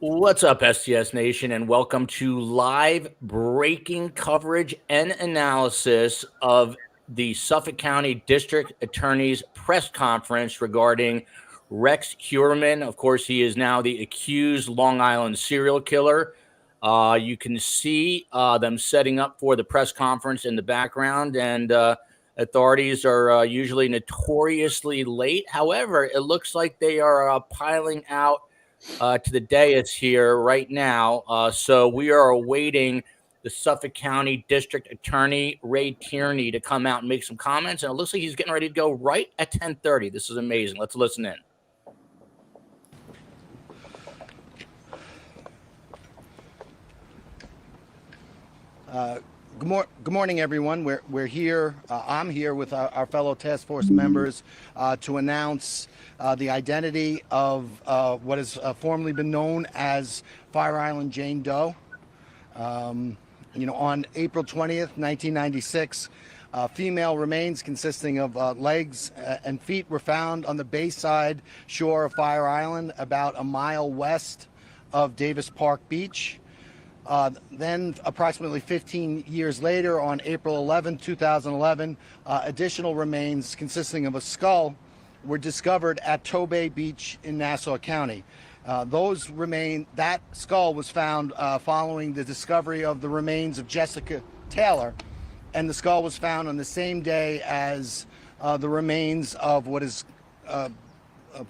What's up, STS Nation, and welcome to live breaking coverage and analysis of the Suffolk County District Attorney's press conference regarding Rex Heuermann. Of course, he is now the accused Long Island serial killer. You can see them setting up for the press conference in the background, and authorities are usually notoriously late. However, it looks like they are piling out to the dais here right now. So we are awaiting the Suffolk County District Attorney, Ray Tierney, to come out and make some comments. And it looks like he's getting ready to go right at 10:30. This is amazing. Let's listen in. Good morning, everyone. We're here. I'm here with our fellow task force members to announce the identity of what has formerly been known as Fire Island Jane Doe. On April 20th, 1996, female remains consisting of legs and feet were found on the bayside shore of Fire Island, about a mile west of Davis Park Beach. Then approximately 15 years later, on April 11, 2011, additional remains consisting of a skull were discovered at Tobay Beach in Nassau County. That skull was found following the discovery of the remains of Jessica Taylor, and the skull was found on the same day as the remains of what is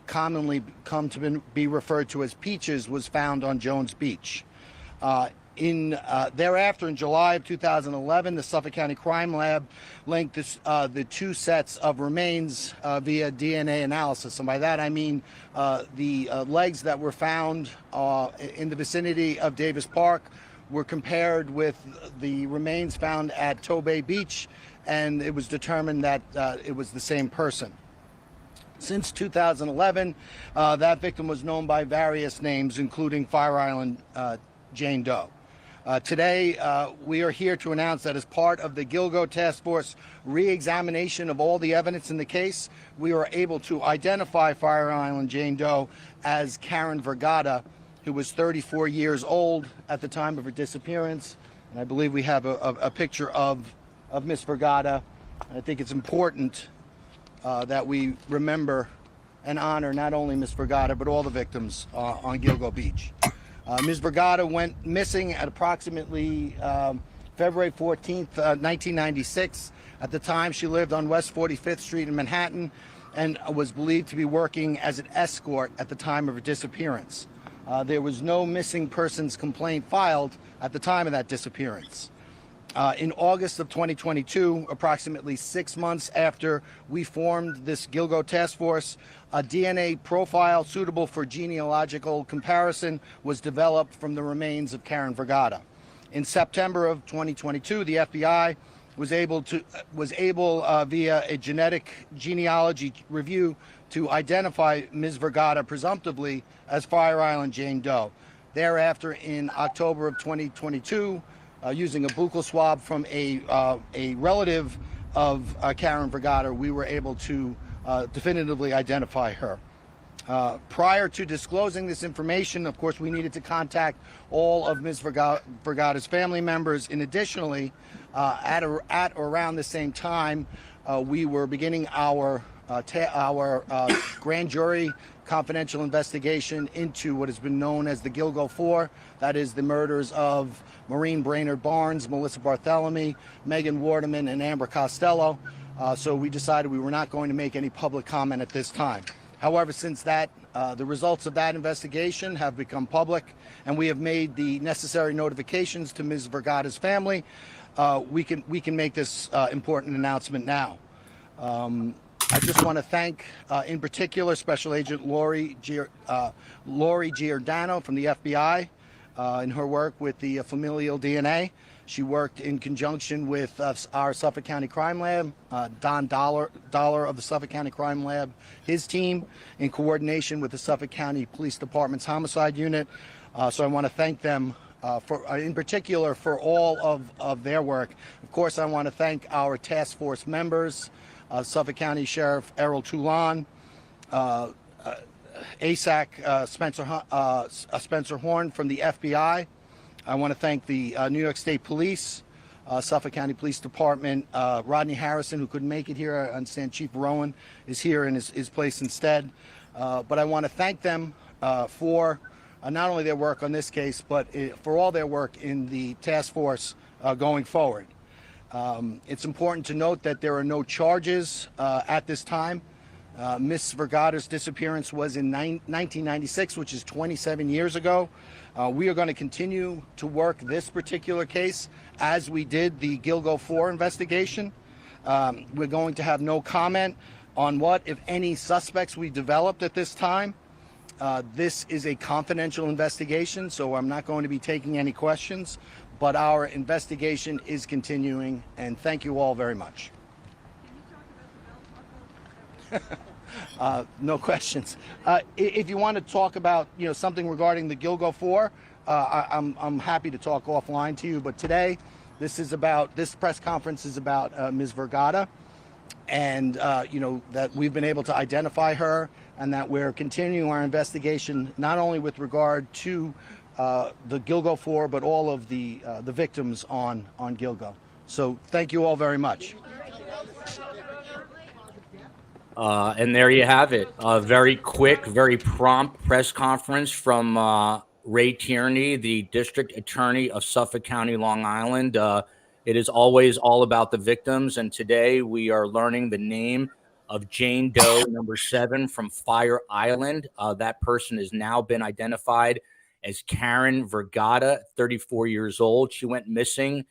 commonly come to be referred to as Peaches was found on Jones Beach. Thereafter, in July of 2011, the Suffolk County Crime Lab linked the two sets of remains via DNA analysis. And by that, I mean the legs that were found in the vicinity of Davis Park were compared with the remains found at Tobay Beach, and it was determined that it was the same person. Since 2011, that victim was known by various names, including Fire Island Jane Doe. Today, we are here to announce that as part of the Gilgo Task Force re-examination of all the evidence in the case, we were able to identify Fire Island Jane Doe as Karen Vergata, who was 34 years old at the time of her disappearance. And I believe we have a picture of Miss Vergata. I think it's important that we remember and honor not only Miss Vergata, but all the victims on Gilgo Beach. Ms. Vergata went missing at approximately February 14th, 1996. At the time, she lived on West 45th Street in Manhattan and was believed to be working as an escort at the time of her disappearance. There was no missing persons complaint filed at the time of that disappearance. In August of 2022, approximately 6 months after we formed this Gilgo task force, a DNA profile suitable for genealogical comparison was developed from the remains of Karen Vergata. In September of 2022, the FBI was able via a genetic genealogy review to identify Ms. Vergata presumptively as Fire Island Jane Doe. Thereafter, in October of 2022, using a buccal swab from a relative of Karen Vergata, we were able to definitively identify her. Prior to disclosing this information, of course, we needed to contact all of Ms. Vergata's family members. And additionally, at or around the same time, we were beginning our grand jury confidential investigation into what has been known as the Gilgo 4. That is the murders of Maureen Brainerd Barnes, Melissa Barthelemy, Megan Waterman, and Amber Costello. So we decided we were not going to make any public comment at this time. However, since that, the results of that investigation have become public, and we have made the necessary notifications to Ms. Vergata's family, we can make this important announcement now. I just want to thank, in particular, Special Agent Lori Giordano from the FBI in her work with the familial DNA. She worked in conjunction with our Suffolk County Crime Lab, Don Dollar of the Suffolk County Crime Lab, his team, in coordination with the Suffolk County Police Department's Homicide Unit. So I want to thank them in particular for all of their work. Of course, I want to thank our task force members, Suffolk County Sheriff Errol Toulon, ASAC Spencer Horn from the FBI. I want to thank the New York State Police, Suffolk County Police Department, Rodney Harrison, who couldn't make it here. I understand Chief Rowan is here in his place instead. But I want to thank them for not only their work on this case, but for all their work in the task force going forward. It's important to note that there are no charges at this time. Ms. Vergata's disappearance was in 1996, which is 27 years ago. We are going to continue to work this particular case as we did the Gilgo 4 investigation. We're going to have no comment on what, if any, suspects we developed at this time. This is a confidential investigation, so I'm not going to be taking any questions, but our investigation is continuing, and thank you all very much. No questions. If you want to talk about something regarding the Gilgo 4, I'm happy to talk offline to you. But today, this press conference is about Ms. Vergata, and that we've been able to identify her, and that we're continuing our investigation not only with regard to the Gilgo 4, but all of the victims on Gilgo. So thank you all very much. And there you have it. A very quick, very prompt press conference from Ray Tierney, the District Attorney of Suffolk County, Long Island. It is always all about the victims, and today we are learning the name of Jane Doe number 7 from Fire Island. That person has now been identified as Karen Vergata, 34 years old. She went missing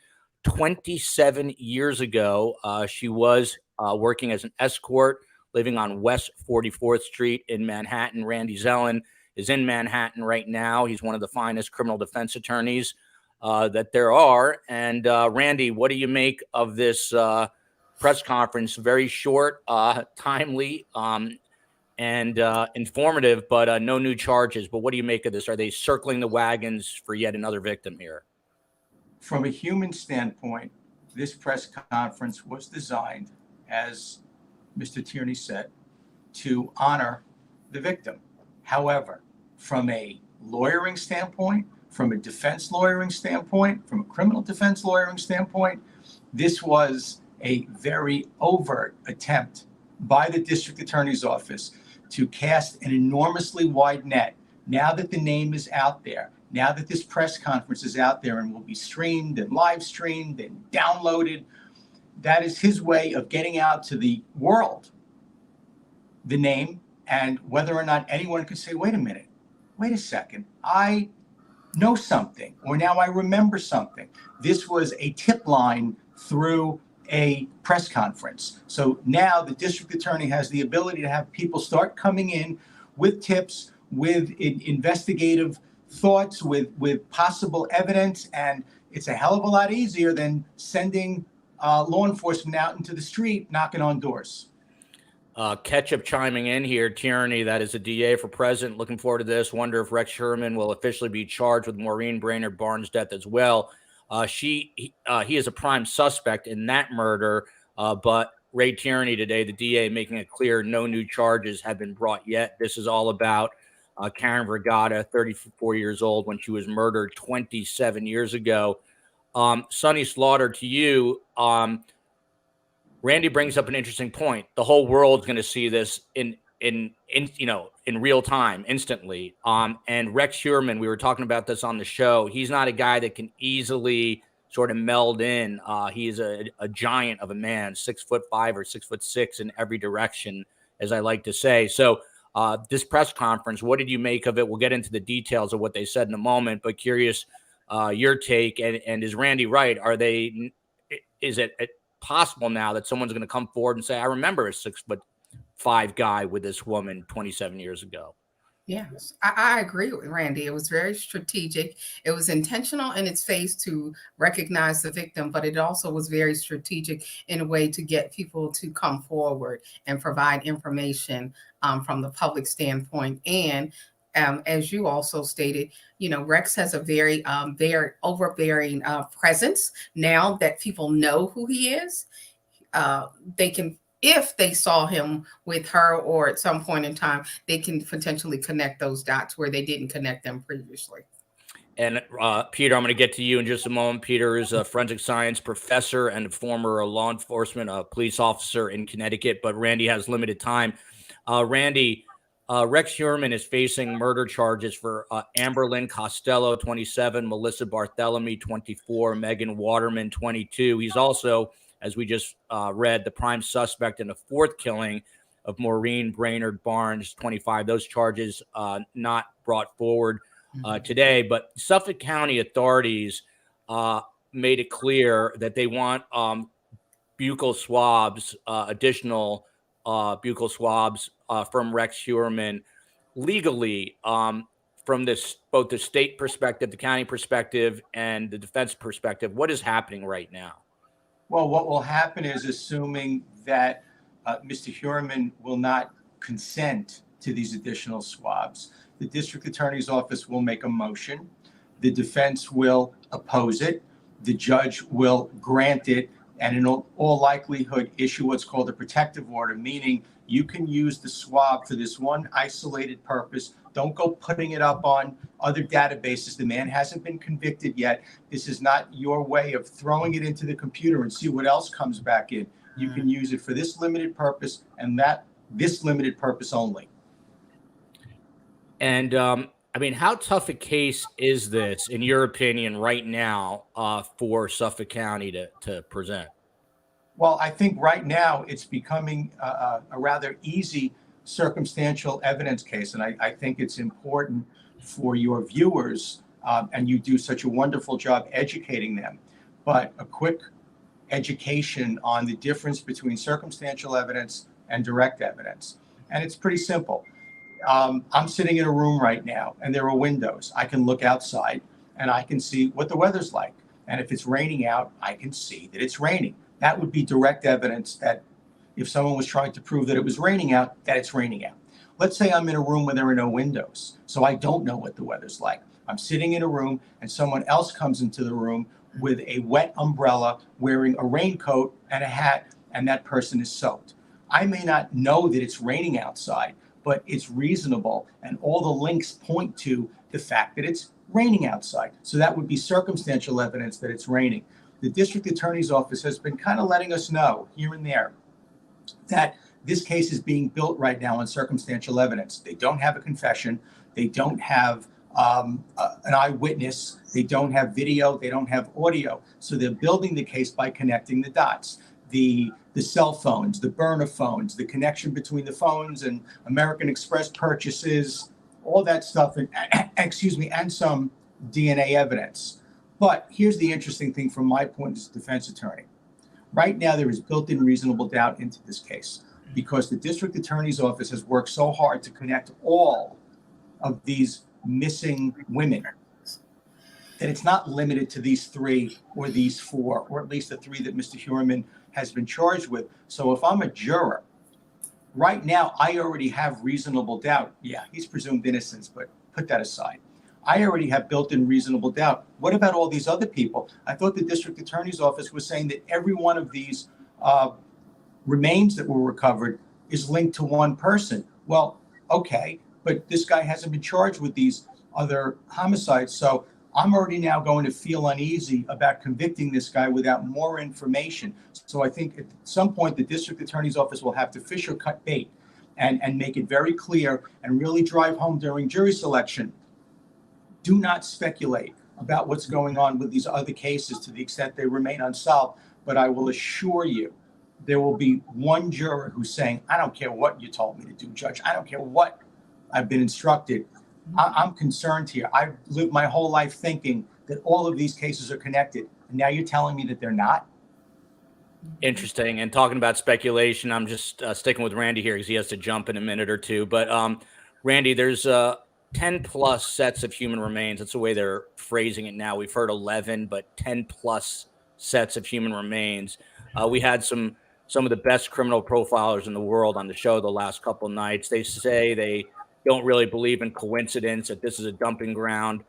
27 years ago. She was working as an escort, living on West 44th Street in Manhattan. Randy Zelin is in Manhattan right now. He's one of the finest criminal defense attorneys that there are. And Randy, what do you make of this press conference? Very short, timely, and informative, but no new charges. But what do you make of this? Are they circling the wagons for yet another victim here? From a human standpoint, this press conference was designed, as Mr. Tierney said, to honor the victim. However, from a lawyering standpoint, from a defense lawyering standpoint, from a criminal defense lawyering standpoint, this was a very overt attempt by the district attorney's office to cast an enormously wide net. Now that the name is out there, now that this press conference is out there and will be streamed and live streamed and downloaded, that is his way of getting out to the world the name, and whether or not anyone could say, wait a minute, wait a second, I know something, or now I remember something. This was a tip line through a press conference. So now the district attorney has the ability to have people start coming in with tips, with investigative thoughts, with possible evidence, and it's a hell of a lot easier than sending law enforcement out into the street knocking on doors. Ketchup chiming in here. Tierney, that is a DA for president. Looking forward to this. Wonder if Rex Heuermann will officially be charged with Maureen Brainerd Barnes' death as well. He is a prime suspect in that murder, but Ray Tierney today, the DA, making it clear no new charges have been brought yet. This is all about Karen Vergata, 34 years old, when she was murdered 27 years ago. Sonny Slaughter, to you, Randy brings up an interesting point. The whole world's going to see this in real time, instantly. And Rex Heuermann, we were talking about this on the show. He's not a guy that can easily sort of meld in. He is a giant of a man, 6'5" or 6'6" in every direction, as I like to say. So this press conference, what did you make of it? We'll get into the details of what they said in a moment, but curious your take. And is Randy right? Is it possible now that someone's going to come forward and say, I remember a 6'5" guy with this woman 27 years ago? Yes, I agree with Randy. It was very strategic. It was intentional in its face to recognize the victim, but it also was very strategic in a way to get people to come forward and provide information from the public standpoint. And as you also stated, Rex has a very overbearing presence. Now that people know who he is, they can if they saw him with her or at some point in time, they can potentially connect those dots where they didn't connect them previously. And Peter, I'm going to get to you in just a moment. Peter is a forensic science professor and a former law enforcement police officer in Connecticut, but Randy has limited time. Randy, Rex Heuermann is facing murder charges for Amber Lynn Costello, 27, Melissa Barthelemy, 24, Megan Waterman, 22. He's also, as we just read, the prime suspect in the fourth killing of Maureen Brainerd Barnes, 25. Those charges not brought forward today, but Suffolk County authorities made it clear that they want buccal swabs, additional buccal swabs from Rex Heuermann legally from this both the state perspective, the county perspective, and the defense perspective. What is happening right now? Well, what will happen is, assuming that Mr. Heuermann will not consent to these additional swabs, the district attorney's office will make a motion. The defense will oppose it. The judge will grant it, and in all likelihood issue what's called a protective order, meaning you can use the swab for this one isolated purpose. Don't go putting it up on other databases. The man hasn't been convicted yet. This is not your way of throwing it into the computer and see what else comes back in. You can use it for this limited purpose and this limited purpose only. And I mean, how tough a case is this, in your opinion, right now for Suffolk County to present? Well, I think right now it's becoming a rather easy circumstantial evidence case. And I think it's important for your viewers, and you do such a wonderful job educating them, but a quick education on the difference between circumstantial evidence and direct evidence. And it's pretty simple. I'm sitting in a room right now and there are windows. I can look outside and I can see what the weather's like. And if it's raining out, I can see that it's raining. That would be direct evidence that if someone was trying to prove that it was raining out, that it's raining out. Let's say I'm in a room where there are no windows, so I don't know what the weather's like. I'm sitting in a room and someone else comes into the room with a wet umbrella, wearing a raincoat and a hat, and that person is soaked. I may not know that it's raining outside, but it's reasonable, and all the links point to the fact that it's raining outside. So that would be circumstantial evidence that it's raining. The district attorney's office has been kind of letting us know here and there that this case is being built right now on circumstantial evidence. They don't have a confession. They don't have an eyewitness. They don't have video. They don't have audio. So they're building the case by connecting the dots. The cell phones, the burner phones, the connection between the phones and American Express purchases, all that stuff, and and some DNA evidence. But here's the interesting thing from my point as a defense attorney. Right now, there is built-in reasonable doubt into this case because the district attorney's office has worked so hard to connect all of these missing women that it's not limited to these three or these four, or at least the three that Mr. Heuermann has been charged with. So if I'm a juror, right now, I already have reasonable doubt. Yeah, he's presumed innocence, but put that aside. I already have built-in reasonable doubt. What about all these other people? I thought the district attorney's office was saying that every one of these remains that were recovered is linked to one person. Well, okay, but this guy hasn't been charged with these other homicides. So I'm already now going to feel uneasy about convicting this guy without more information. So I think at some point, the district attorney's office will have to fish or cut bait and make it very clear and really drive home during jury selection. Do not speculate about what's going on with these other cases to the extent they remain unsolved. But I will assure you, there will be one juror who's saying, I don't care what you told me to do, Judge. I don't care what I've been instructed. I'm concerned here. I've lived my whole life thinking that all of these cases are connected. And now you're telling me that they're not? Interesting. And talking about speculation, I'm just sticking with Randy here because he has to jump in a minute or two. But Randy, there's 10 plus sets of human remains. That's the way they're phrasing it now. We've heard 11, but 10 plus sets of human remains. We had some of the best criminal profilers in the world on the show the last couple of nights. They say they don't really believe in coincidence, that this is a dumping ground,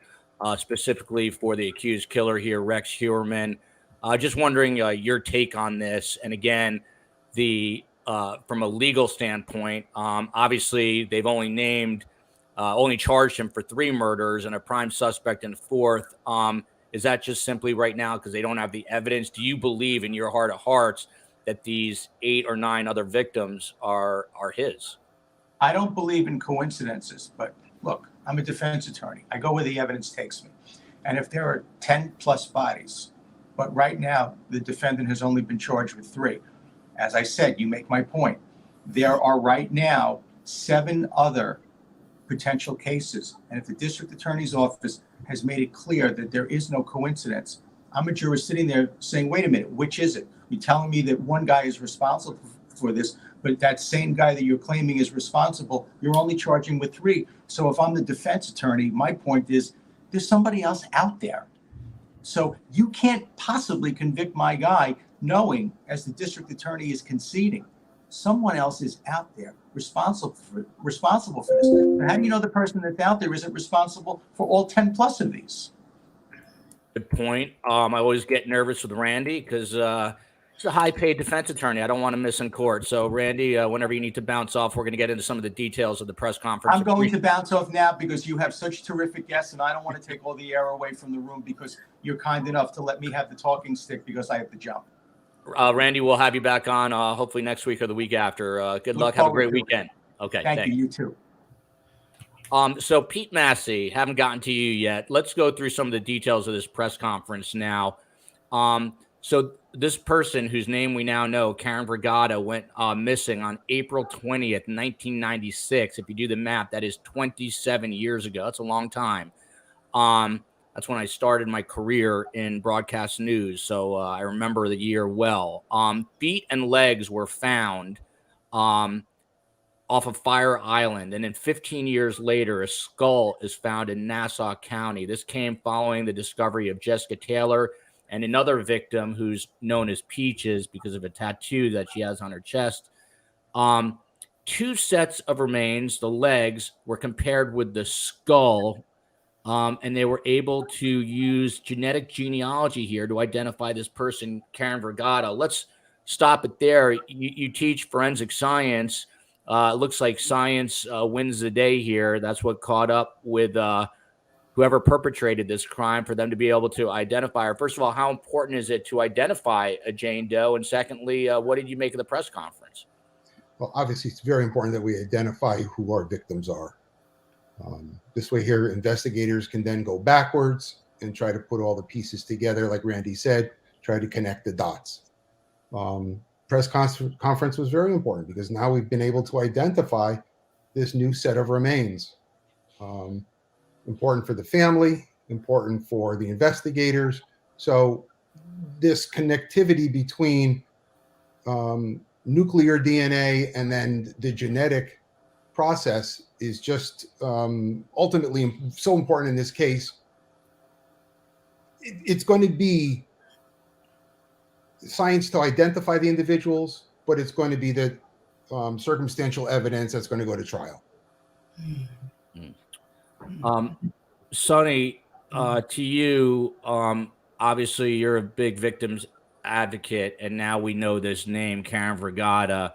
specifically for the accused killer here, Rex Heuermann. Just wondering your take on this. And again, the from a legal standpoint. Obviously, they've only charged him for 3 murders and a prime suspect in the 4th. Is that just simply right now because they don't have the evidence? Do you believe in your heart of hearts that these 8 or 9 other victims are his? I don't believe in coincidences, but look, I'm a defense attorney. I go where the evidence takes me. And if there are 10 plus bodies, but right now the defendant has only been charged with 3. As I said, you make my point. There are right now 7 other potential cases. And if the district attorney's office has made it clear that there is no coincidence, I'm a juror sitting there saying, wait a minute, which is it? You're telling me that one guy is responsible for this, but that same guy that you're claiming is responsible, you're only charging with 3. So if I'm the defense attorney, my point is there's somebody else out there. So you can't possibly convict my guy knowing, as the district attorney is conceding, someone else is out there responsible for this. But how do you know the person that's out there isn't responsible for all 10 plus of these? Good point. I always get nervous with Randy because he's a high-paid defense attorney. I don't want to miss in court. So, Randy, whenever you need to bounce off, we're going to get into some of the details of the press conference. I'm going to bounce off now because you have such terrific guests, and I don't want to take all the air away from the room because you're kind enough to let me have the talking stick because I have to jump. Randy, we'll have you back on hopefully next week or the week after. Good luck. Have a great weekend. Okay. Thank you. You too. So Pete Massey, haven't gotten to you yet. Let's go through some of the details of this press conference now. So this person whose name we now know, Karen Vergata, went missing on April 20th, 1996. If you do the math, that is 27 years ago. That's a long time. That's when I started my career in broadcast news. So I remember the year well. Feet and legs were found off of Fire Island. And then 15 years later, a skull is found in Nassau County. This came following the discovery of Jessica Taylor and another victim who's known as Peaches because of a tattoo that she has on her chest. 2 sets of remains, the legs, were compared with the skull, and they were able to use genetic genealogy here to identify this person, Karen Vergata. Let's stop it there. You teach forensic science. It looks like science wins the day here. That's what caught up with whoever perpetrated this crime for them to be able to identify her. First of all, how important is it to identify a Jane Doe? And secondly, what did you make of the press conference? Well, obviously, it's very important that we identify who our victims are. This way here, investigators can then go backwards and try to put all the pieces together, like Randy said, try to connect the dots. Press conference was very important because now we've been able to identify this new set of remains. Important for the family, important for the investigators. So this connectivity between nuclear DNA and then the genetic process is just ultimately so important in this case. It's going to be science to identify the individuals, but it's going to be the circumstantial evidence that's going to go to trial. Sonny, to you, obviously you're a big victims advocate, and now we know this name, Karen Vergata.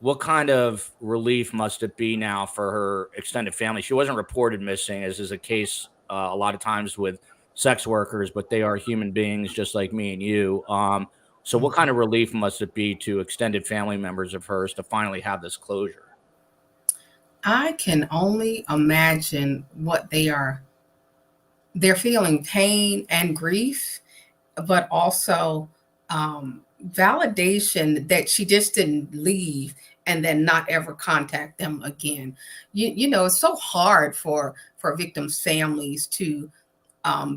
What kind of relief must it be now for her extended family? She wasn't reported missing, as is a case a lot of times with sex workers, but they are human beings just like me and you. So what kind of relief must it be to extended family members of hers to finally have this closure? I can only imagine what they are. They're feeling pain and grief, but also validation that she just didn't leave and then not ever contact them again. You know, it's so hard for victims' families to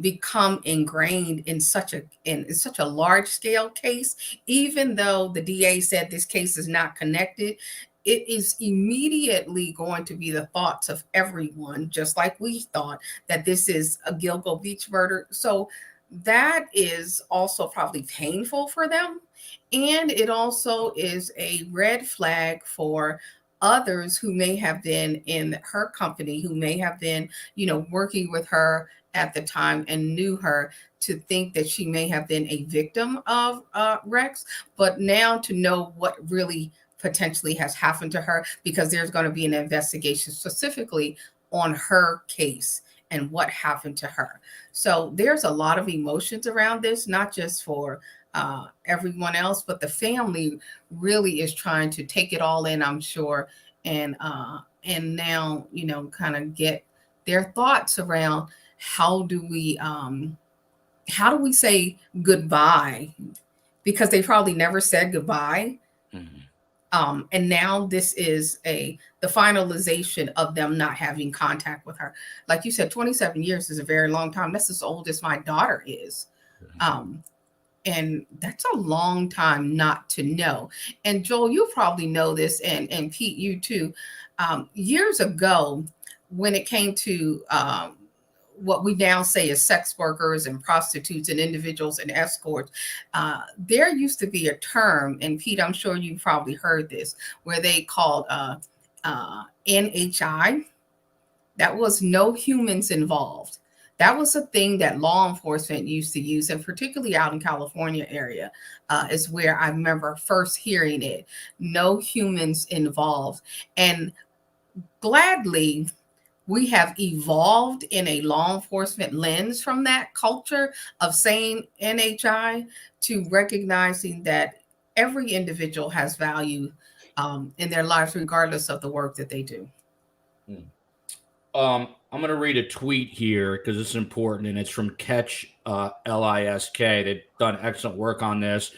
become ingrained in such a large scale case. Even though the DA said this case is not connected, it is immediately going to be the thoughts of everyone, just like we thought that this is a Gilgo Beach murder. So that is also probably painful for them. And it also is a red flag for others who may have been in her company, who may have been, working with her at the time and knew her, to think that she may have been a victim of Rex, but now to know what really potentially has happened to her, because there's going to be an investigation specifically on her case and what happened to her. So there's a lot of emotions around this, not just for everyone else, but the family really is trying to take it all in, I'm sure, and now kind of get their thoughts around how do we say goodbye, because they probably never said goodbye. Mhm. And now this is the finalization of them not having contact with her. Like you said, 27 years is a very long time. That's as old as my daughter is. And that's a long time not to know. And Joel, you probably know this, and Pete, you too. Years ago, when it came to what we now say is sex workers and prostitutes and individuals and escorts, there used to be a term, and Pete, I'm sure you probably heard this, where they called NHI. That was no humans involved. That was a thing that law enforcement used to use, and particularly out in California area is where I remember first hearing it. No humans involved. And gladly, we have evolved in a law enforcement lens from that culture of saying NHI to recognizing that every individual has value in their lives, regardless of the work that they do. I'm going to read a tweet here because it's important, and it's from Catch LISK. They've done excellent work on this.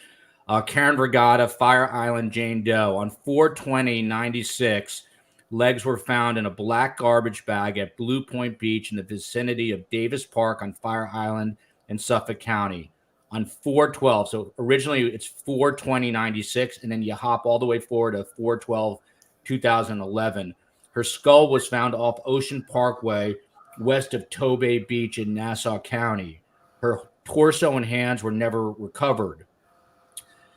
Karen Vergata, Fire Island Jane Doe. On 4/20/96, legs were found in a black garbage bag at Blue Point Beach in the vicinity of Davis Park on Fire Island in Suffolk County. On 4/12, so originally it's 4/20/96, and then you hop all the way forward to 4/12/2011. Her skull was found off Ocean Parkway, west of Tobay Beach in Nassau County. Her torso and hands were never recovered.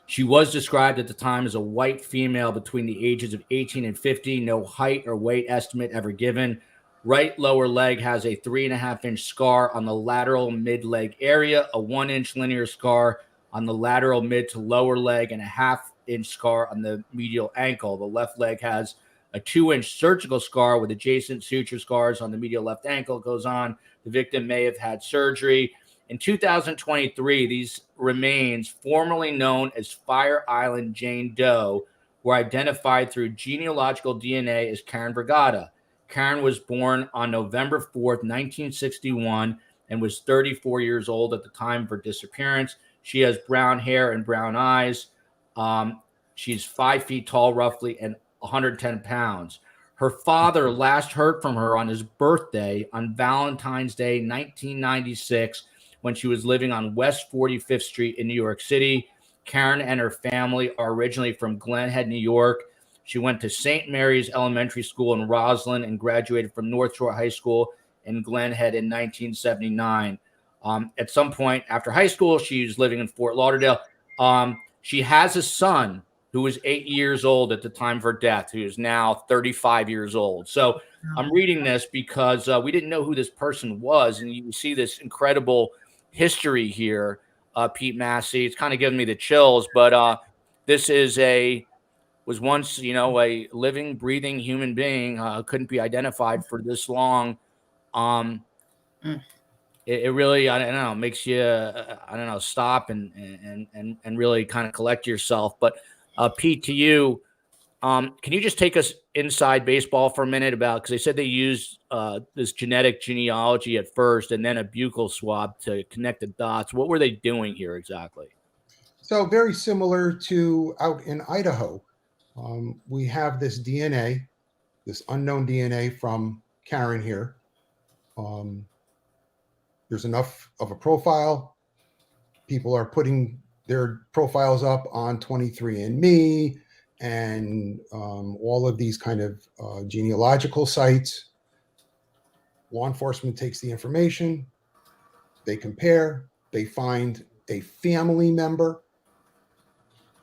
She was described at the time as a white female between the ages of 18 and 50. No height or weight estimate ever given. Right lower leg has a 3.5-inch scar on the lateral mid-leg area, a 1-inch linear scar on the lateral mid to lower leg, and a 1/2-inch scar on the medial ankle. The left leg has a 2-inch surgical scar with adjacent suture scars on the medial left ankle. It goes on. The victim may have had surgery. In 2023, these remains, formerly known as Fire Island Jane Doe, were identified through genealogical DNA as Karen Vergata. Karen was born on November 4th, 1961, and was 34 years old at the time of her disappearance. She has brown hair and brown eyes. She's 5 feet tall, roughly, and 110 pounds. Her father last heard from her on his birthday on Valentine's Day, 1996, when she was living on West 45th Street in New York City. Karen and her family are originally from Glen Head, New York. She went to St. Mary's Elementary School in Roslyn and graduated from North Shore High School in Glen Head in 1979. At some point after high school, she was living in Fort Lauderdale. She has a son who was 8 years old at the time of her death, who is now 35 years old. So I'm reading this because we didn't know who this person was. And you see this incredible history here, Pete Massey. It's kind of giving me the chills, but this was once, a living, breathing human being, couldn't be identified for this long. It really, I don't know, makes you, stop and really kind of collect yourself. But Pete, to you, can you just take us inside baseball for a minute because they said they used this genetic genealogy at first and then a buccal swab to connect the dots. What were they doing here exactly? So very similar to out in Idaho. We have this DNA, this unknown DNA from Karen here. There's enough of a profile. People are putting their profiles up on 23andMe and all of these kind of genealogical sites. Law enforcement takes the information, they compare, they find a family member.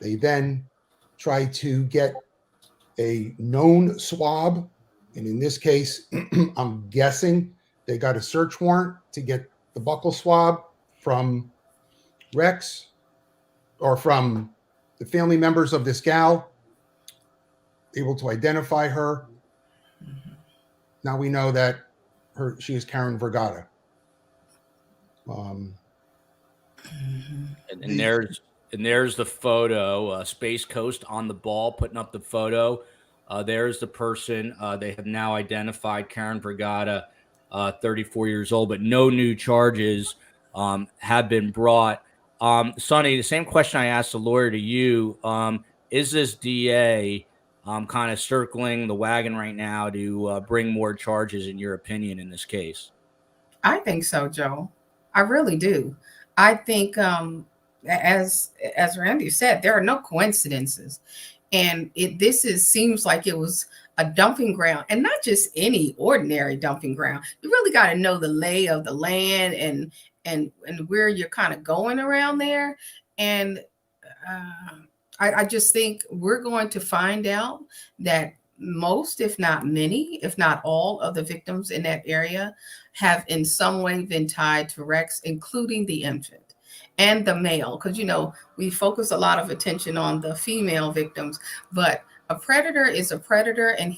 They then try to get a known swab. And in this case, I'm guessing they got a search warrant to get the buccal swab from Rex or from the family members of this gal, able to identify her. Now we know that she is Karen Vergata. And there's the photo. Space Coast on the ball, putting up the photo. There's the person. They have now identified Karen Vergata, 34 years old, but no new charges have been brought. Sonny, the same question I asked the lawyer to you. Is this DA kind of circling the wagon right now to bring more charges, in your opinion, in this case? I think so, Joe. I really do. I think, as Randy said, there are no coincidences, and seems like it was a dumping ground, and not just any ordinary dumping ground. You really got to know the lay of the land and where you're kind of going around there. And I just think we're going to find out that most, if not many, if not all of the victims in that area have in some way been tied to Rex, including the infant and the male. Because, we focus a lot of attention on the female victims, but a predator is a predator. And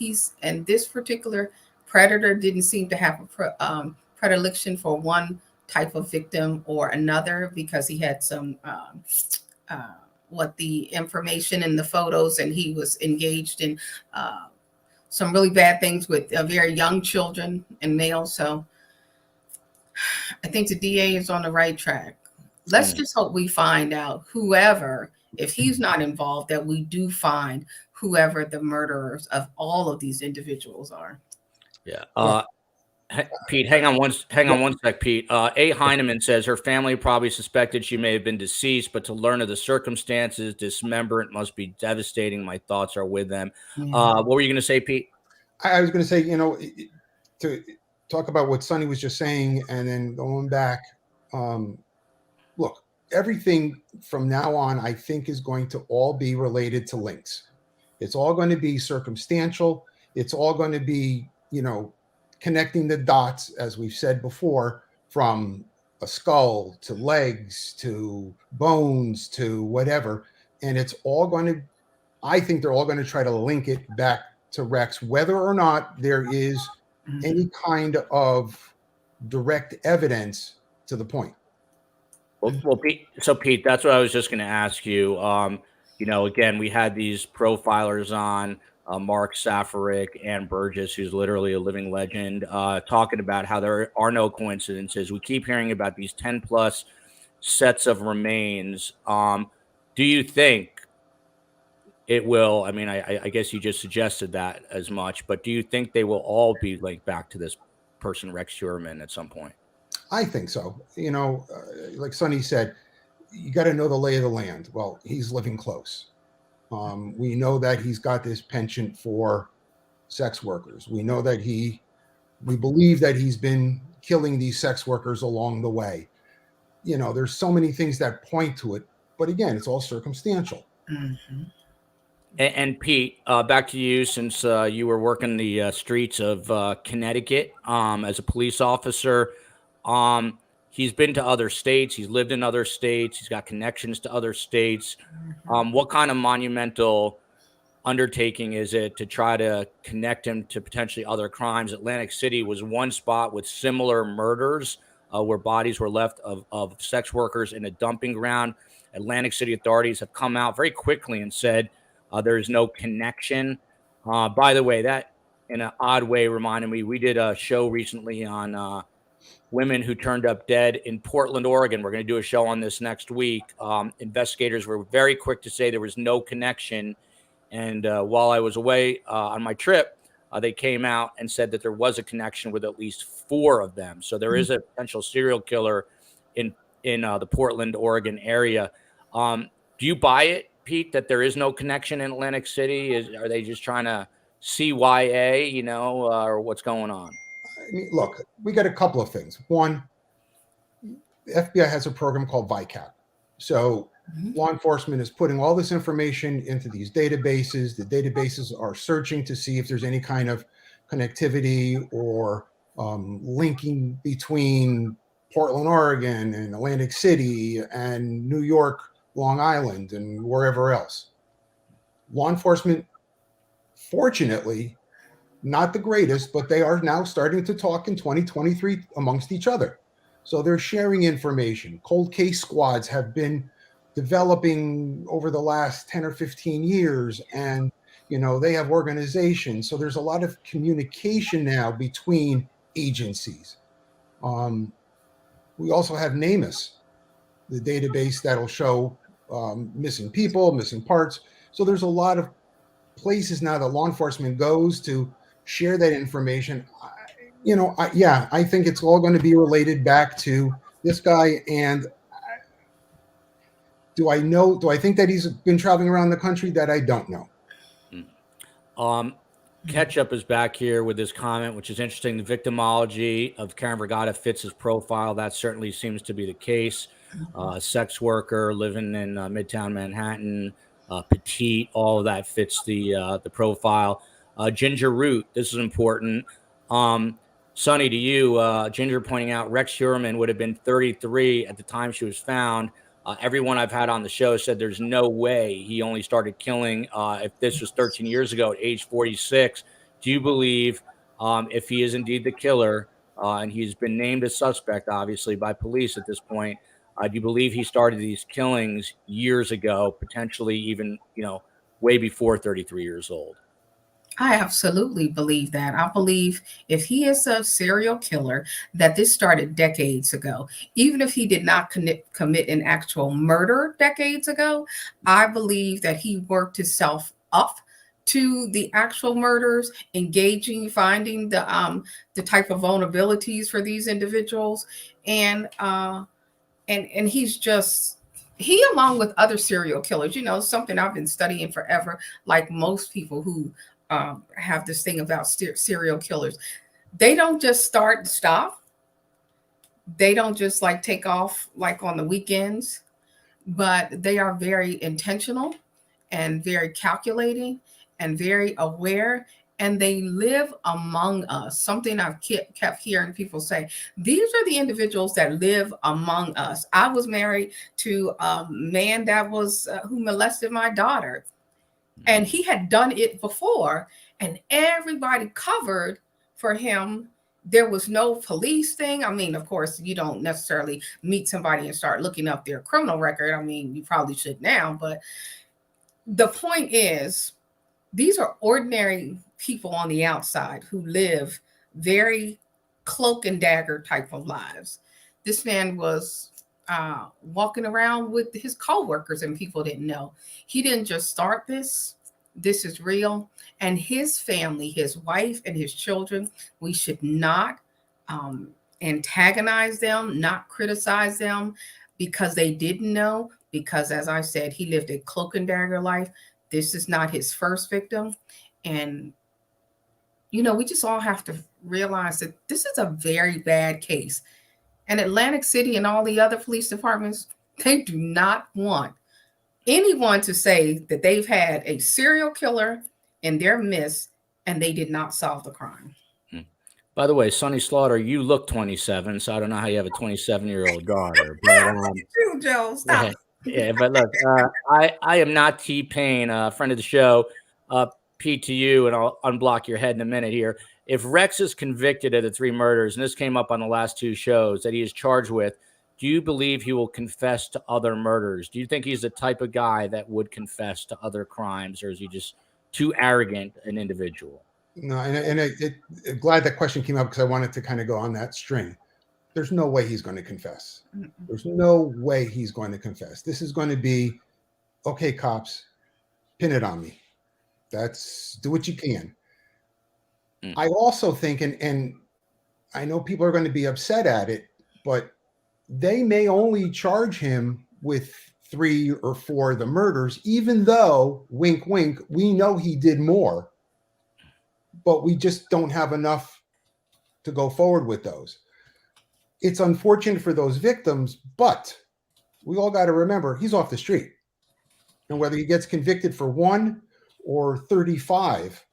this particular predator didn't seem to have a predilection for one type of victim or another, because he had some the information in the photos, and he was engaged in some really bad things with very young children and males. So I think the DA is on the right track. Let's just hope we find out whoever, if he's not involved, that we do find whoever the murderers of all of these individuals are. Yeah. Pete, hang on one sec, Pete. A. Heineman says her family probably suspected she may have been deceased, but to learn of the circumstances, dismemberment must be devastating. My thoughts are with them. What were you going to say, Pete? I was going to say, to talk about what Sonny was just saying, and then going back, look, everything from now on, I think, is going to all be related to links. It's all going to be circumstantial. It's all going to be, connecting the dots, as we've said before, from a skull to legs to bones to whatever. And it's all going to, I think they're all going to try to link it back to Rex, whether or not there is any kind of direct evidence to the point. Well, Pete, that's what I was just going to ask you. Again, we had these profilers on, Mark Safaric and Burgess, who's literally a living legend, talking about how there are no coincidences. We keep hearing about these 10 plus sets of remains. Do you think it will? I mean, I guess you just suggested that as much, but do you think they will all be linked back to this person, Rex Heuermann, at some point? I think so. Like Sonny said, you got to know the lay of the land. Well, he's living close. We know that he's got this penchant for sex workers. We know that we believe that he's been killing these sex workers along the way. There's so many things that point to it, but again, it's all circumstantial. Mm-hmm. And Pete, back to you, since you were working the streets of Connecticut as a police officer. He's been to other states. He's lived in other states. He's got connections to other states. What kind of monumental undertaking is it to try to connect him to potentially other crimes? Atlantic City was one spot with similar murders where bodies were left of sex workers in a dumping ground. Atlantic City authorities have come out very quickly and said there is no connection. By the way, that in an odd way reminded me, we did a show recently on women who turned up dead in Portland, Oregon. We're going to do a show on this next week. Investigators were very quick to say there was no connection. And while I was away on my trip, they came out and said that there was a connection with at least 4 of them. So there is a potential serial killer in the Portland, Oregon area. Do you buy it, Pete, that there is no connection in Atlantic City? Are they just trying to CYA, or what's going on? I mean, look, we got a couple of things. One, the FBI has a program called VICAP. So law enforcement is putting all this information into these databases. The databases are searching to see if there's any kind of connectivity or linking between Portland, Oregon, and Atlantic City, and New York, Long Island, and wherever else. Law enforcement, fortunately, not the greatest, but they are now starting to talk in 2023 amongst each other. So they're sharing information. Cold case squads have been developing over the last 10 or 15 years, and they have organizations. So there's a lot of communication now between agencies. We also have NamUs, the database that'll show missing people, missing parts. So there's a lot of places now that law enforcement goes to share that information. I think it's all going to be related back to this guy. And do I think that he's been traveling around the country? That I don't know. Ketchup is back here with this comment, which is interesting. The victimology of Karen Vergata fits his profile. That certainly seems to be the case. Sex worker living in Midtown Manhattan, petite, all of that fits the profile. Ginger Root, this is important. Sonny, to you, Ginger pointing out Rex Heuermann would have been 33 at the time she was found. Everyone I've had on the show said there's no way he only started killing if this was 13 years ago at age 46. Do you believe if he is indeed the killer, and he's been named a suspect, obviously, by police at this point, do you believe he started these killings years ago, potentially even, way before 33 years old? I absolutely believe that. I believe if he is a serial killer, that this started decades ago. Even if he did not commit an actual murder decades ago, I believe that he worked himself up to the actual murders, engaging, finding the type of vulnerabilities for these individuals, and he, along with other serial killers, something I've been studying forever, like most people who have this thing about serial killers. They don't just start and stop. They don't just take off on the weekends, but they are very intentional and very calculating and very aware, and they live among us. Something I've kept hearing people say, these are the individuals that live among us. I was married to a man that was who molested my daughter. And he had done it before, and everybody covered for him. There was no police thing. I mean, of course, you don't necessarily meet somebody and start looking up their criminal record. I mean, you probably should now, but the point is, these are ordinary people on the outside who live very cloak and dagger type of lives. This man was walking around with his co-workers and people didn't know. He didn't just start this. This is real. And his family, his wife and his children, we should not antagonize them, not criticize them because they didn't know. Because as I said, he lived a cloak and dagger life. This is not his first victim. And, we just all have to realize that this is a very bad case. And Atlantic City and all the other police departments, they do not want anyone to say that they've had a serial killer in their midst and they did not solve the crime. By the way, Sonny Slaughter, you look 27, so I don't know how you have a 27-year-old daughter. But, you, Joe, stop. Yeah, but look, I am not T-Pain, a friend of the show. Pete, to you, and I'll unblock your head in a minute here. If Rex is convicted of the 3 murders, and this came up on the last 2 shows that he is charged with, do you believe he will confess to other murders? Do you think he's the type of guy that would confess to other crimes, or is he just too arrogant an individual? No, and glad that question came up because I wanted to kind of go on that string. There's no way he's going to confess. There's no way he's going to confess. This is going to be, okay, cops, pin it on me. Do what you can. I also think, and I know people are going to be upset at it, but they may only charge him with 3 or 4 of the murders, even though, wink, wink, we know he did more, but we just don't have enough to go forward with those. It's unfortunate for those victims, but we all got to remember he's off the street. And whether he gets convicted for 1 or 35,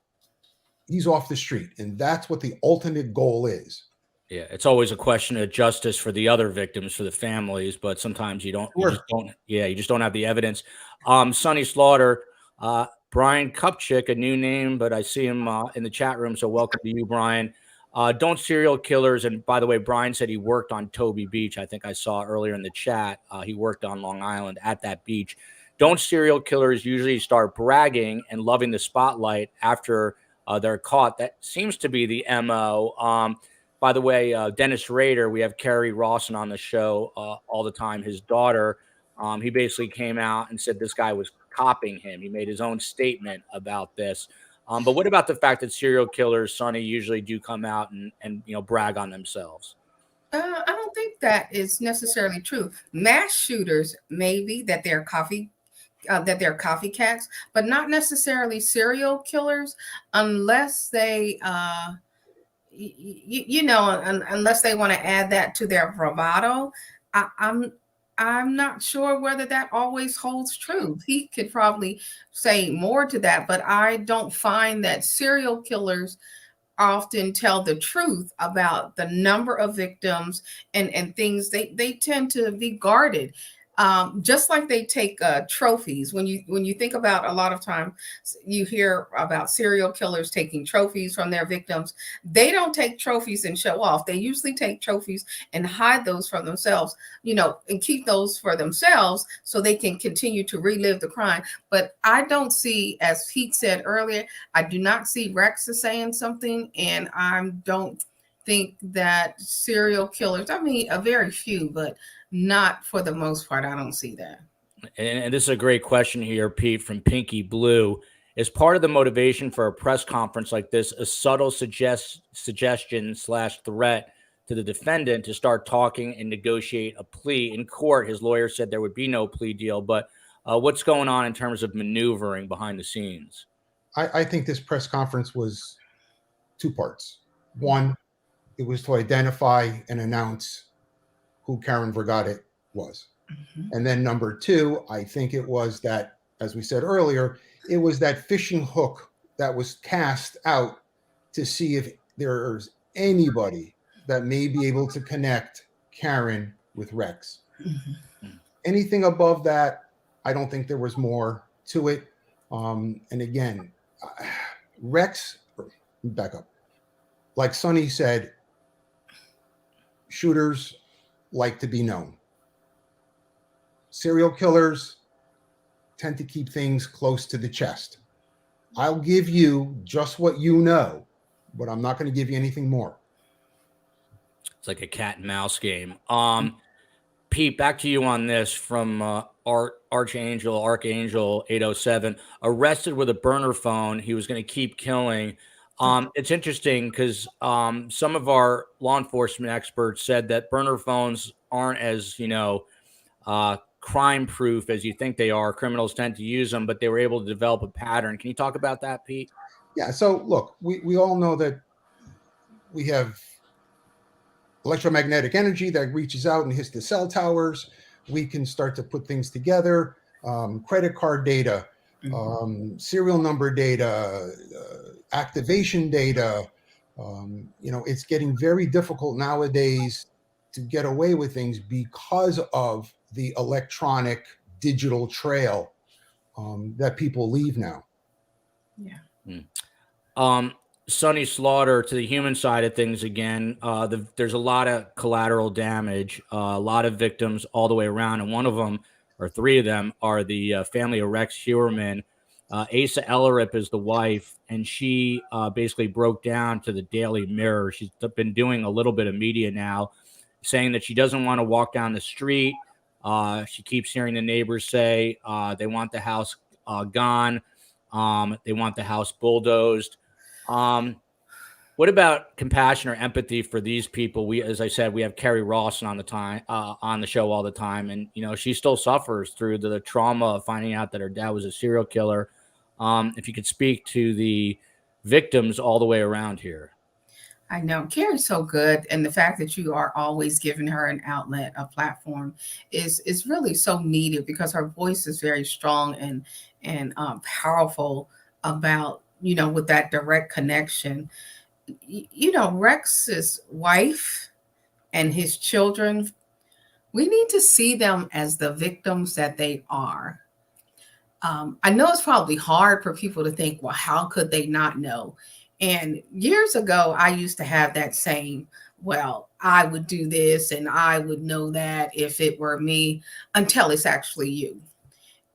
he's off the street. And that's what the ultimate goal is. Yeah, it's always a question of justice for the other victims, for the families, but sometimes you just don't have the evidence. Sonny Slaughter, Brian Kupchik, a new name, but I see him in the chat room. So welcome to you, Brian. Don't serial killers, and by the way, Brian said he worked on Toby Beach. I think I saw earlier in the chat. He worked on Long Island at that beach. Don't serial killers usually start bragging and loving the spotlight after they're caught? That seems to be the MO. By the way, Dennis Rader, we have Carrie Rawson on the show all the time, his daughter. He basically came out and said this guy was copying him. He made his own statement about this. But what about the fact that serial killers, Sonny, usually do come out and brag on themselves? I don't think that is necessarily true. Mass shooters, maybe that they're copycats, but not necessarily serial killers, unless they, unless they want to add that to their bravado. I'm not sure whether that always holds true. He could probably say more to that, but I don't find that serial killers often tell the truth about the number of victims and things. They tend to be guarded. Just like they take trophies. When you think about, a lot of time you hear about serial killers taking trophies from their victims. They don't take trophies and show off. They usually take trophies and hide those from themselves, and keep those for themselves so they can continue to relive the crime. But I don't see, as Pete said earlier, I do not see Rex as saying something, and I don't think that serial killers, I mean, a very few, but not for the most part. I don't see that. And this is a great question here, Pete, from Pinky Blue. Is part of the motivation for a press conference like this a subtle suggestion/threat to the defendant to start talking and negotiate a plea? In court, his lawyer said there would be no plea deal, but what's going on in terms of maneuvering behind the scenes? I think this press conference was 2 parts. One, it was to identify and announce who Karen Vergata was. Mm-hmm. And then number 2, I think it was that, as we said earlier, it was that fishing hook that was cast out to see if there's anybody that may be able to connect Karen with Rex. Mm-hmm. Anything above that, I don't think there was more to it. And again, Rex, back up. Like Sonny said, shooters like to be known. Serial killers tend to keep things close to the chest. I'll give you just what you know, but I'm not going to give you anything more. It's like a cat and mouse game. Pete, back to you on this from Archangel 807, arrested with a burner phone. He was going to keep killing. It's interesting because some of our law enforcement experts said that burner phones aren't as, crime proof as you think they are. Criminals tend to use them, but they were able to develop a pattern. Can you talk about that, Pete? Yeah. So look, we all know that we have electromagnetic energy that reaches out and hits the cell towers. We can start to put things together, credit card data, serial number data, activation data. It's getting very difficult nowadays to get away with things because of the electronic digital trail that people leave now. Yeah. Sonny Slaughter, to the human side of things again, there's a lot of collateral damage, a lot of victims all the way around, and one of them, or 3 of them, are the family of Rex Heuermann. Asa Ellerip is the wife, and she basically broke down to the Daily Mirror. She's been doing a little bit of media now, saying that she doesn't want to walk down the street. She keeps hearing the neighbors say they want the house gone. They want the house bulldozed. What about compassion or empathy for these people? As I said, we have Carrie Rawson on the show all the time, and she still suffers through the trauma of finding out that her dad was a serial killer. If you could speak to the victims all the way around here. I know Carrie's so good, and the fact that you are always giving her an outlet, a platform, is really so needed because her voice is very strong and powerful about with that direct connection. Rex's wife and his children, we need to see them as the victims that they are. I know it's probably hard for people to think, well, how could they not know? And years ago, I used to have that saying, well, I would do this and I would know that if it were me, until it's actually you.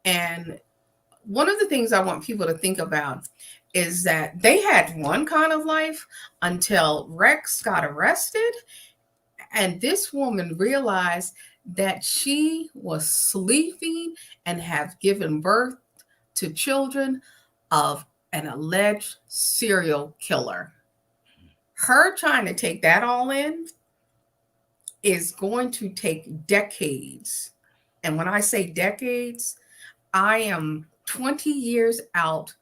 And one of the things I want people to think about is that they had one kind of life until Rex got arrested. And this woman realized that she was sleeping and have given birth to children of an alleged serial killer. Her trying to take that all in is going to take decades. And when I say decades, I am 20 years out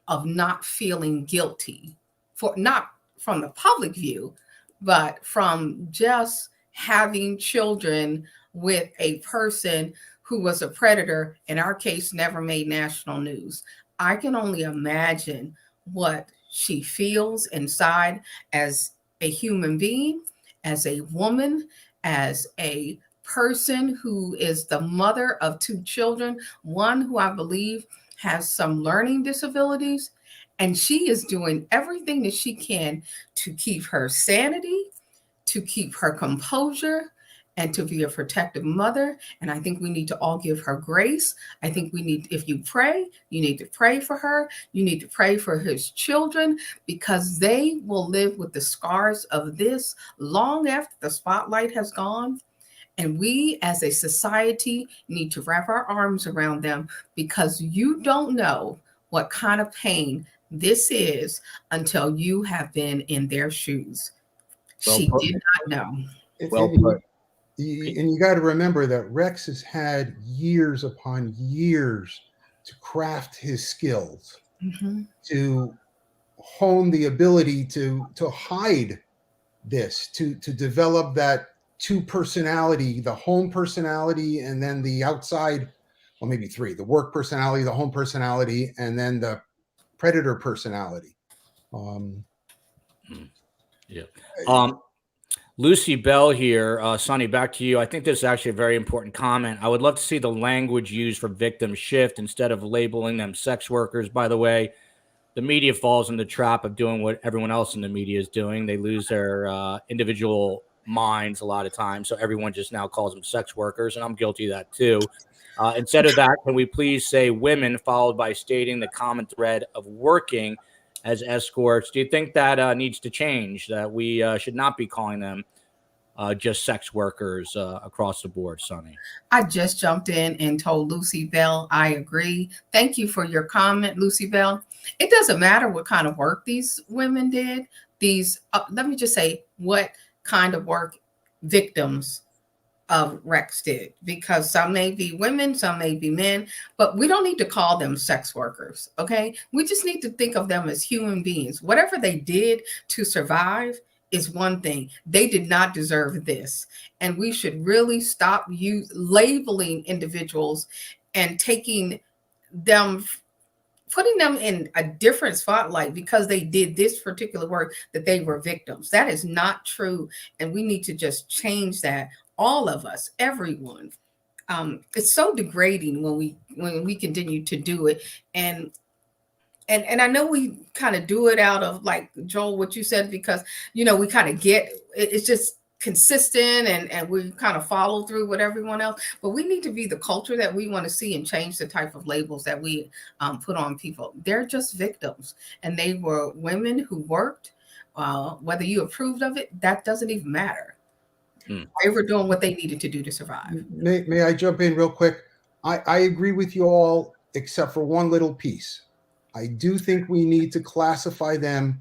of not feeling guilty, for not from the public view, but from just having children with a person who was a predator, in our case, never made national news. I can only imagine what she feels inside as a human being, as a woman, as a person who is the mother of 2 children, one who I believe has some learning disabilities. And she is doing everything that she can to keep her sanity, to keep her composure, and to be a protective mother. And I think we need to all give her grace. I think we need, if you pray, you need to pray for her. You need to pray for his children, because they will live with the scars of this long after the spotlight has gone. And we as a society need to wrap our arms around them, because you don't know what kind of pain this is until you have been in their shoes. Well She put. did not know. Well put. And you got to remember that Rex has had years upon years to craft his skills, to hone the ability to hide this, to develop that 2 personality, the home personality, and then the outside, well, maybe 3, the work personality, the home personality, and then the predator personality. Lucy Bell here. Sonny, back to you. I think this is actually a very important comment. I would love to see the language used for victims shift instead of labeling them sex workers. By the way, the media falls in the trap of doing what everyone else in the media is doing. They lose their individual minds a lot of times. So everyone just now calls them sex workers, and I'm guilty of that too. Instead of that, can we please say women, followed by stating the common thread of working as escorts? Do you think that needs to change, that we should not be calling them just sex workers across the board, Sonny? I just jumped in and told Lucy Bell I agree. Thank you for your comment, Lucy Bell. It doesn't matter what kind of work these women did. Let me just say what kind of work victims of Rex did, because some may be women, some may be men, but we don't need to call them sex workers, okay? We just need to think of them as human beings. Whatever they did to survive is one thing. They did not deserve this. And we should really stop labeling individuals and putting them in a different spotlight because they did this particular work, that they were victims. That is not true. And we need to just change that. All of us, everyone. It's so degrading when we continue to do it. And I know we kind of do it out of, like, Joel, what you said, because, we kind of it's just consistent and we kind of follow through with everyone else. But we need to be the culture that we want to see and change the type of labels that we put on people. They're just victims. And they were women who worked. Whether you approved of it, that doesn't even matter. They were doing what they needed to do to survive. May I jump in real quick? I agree with you all, except for one little piece. I do think we need to classify them